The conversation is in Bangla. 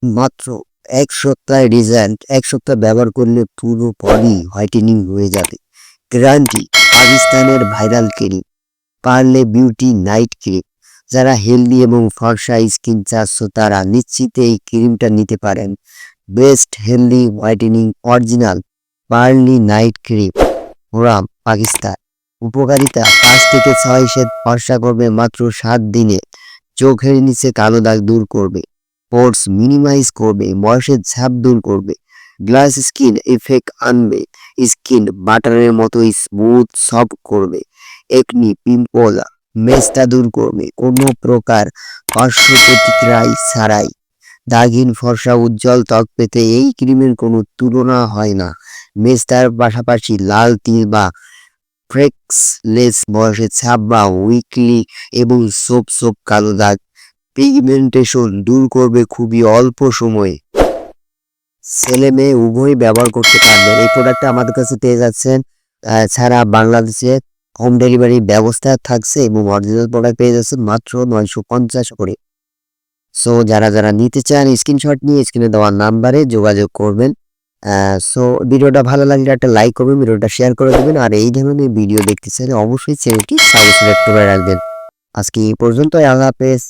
মাত্র ১ সপ্তাহে রেজাল্ট। ১ সপ্তাহ ব্যবহার করলে পুরো বডি হোয়াইটেনিং হয়ে যাবে। গ্যারান্টি। পাকিস্তানের viral cream Parle beauty night cream. যারা হেলদি এবং ফর্সা স্কিন চাচ্ছ তারা নিশ্চিত এই ক্রিমটা নিতে পারেন। Best healthy whitening original pearly night cream, ওরাম, পাকিস্তান। উপকারিতা: ৫ থেকে ৬ সেট ফর্সা করবে মাত্র ৭ দিনে। চোখের নিচে কালো দাগ দূর করবে, পোর্স মিনিমাইজ করবে, বয়সের ছাপ দূর করবে, গ্লাস স্কিন ইফেক্ট আনবে, স্কিন বাটারের মতো স্মুথ সফট করবে, একনি পিম্পল মেস্তা দূর করবে কোনো প্রকার পার্শ্ব প্রতিক্রিয়া ছাড়াই। দাগহীন ফর্সা উজ্জ্বল ত্বক পেতে এই ক্রিমের কোনো তুলনা হয় না। মেস্তার পাশাপাশি লাল তিল বা ফ্রেক্সলেস বয়সের ছাপ বা উইকলি এবং সোপ সোপ কালো দাগ পিগমেন্টেশন দূর করবে খুবই অল্প সময়ে। ছেলে মেয়ে উভয়ই ব্যবহার করতে পারবেন। এই প্রোডাক্টটা আমাদের কাছে পেয়ে যাচ্ছেন ছাড়া বাংলাদেশে হোম ডেলিভারি ব্যবস্থা থাকছে এবং অরিজিনাল প্রোডাক্ট পেয়ে যাচ্ছেন মাত্র ৯৫০ করে। সো যারা নিতে চান স্ক্রিনশট নিয়ে স্ক্রিনে দেওয়া নাম্বারে যোগাযোগ করবেন। সো ভিডিওটা ভালো লাগলে একটা লাইক করবেন, ভিডিওটা শেয়ার করে দেবেন, আর এই ধরনের ভিডিও দেখতে চাইলে অবশ্যই চ্যানেলটি সাবস্ক্রাইব করে রাখবেন। আজকে এই পর্যন্তই, আল্লাহ হাফেজ।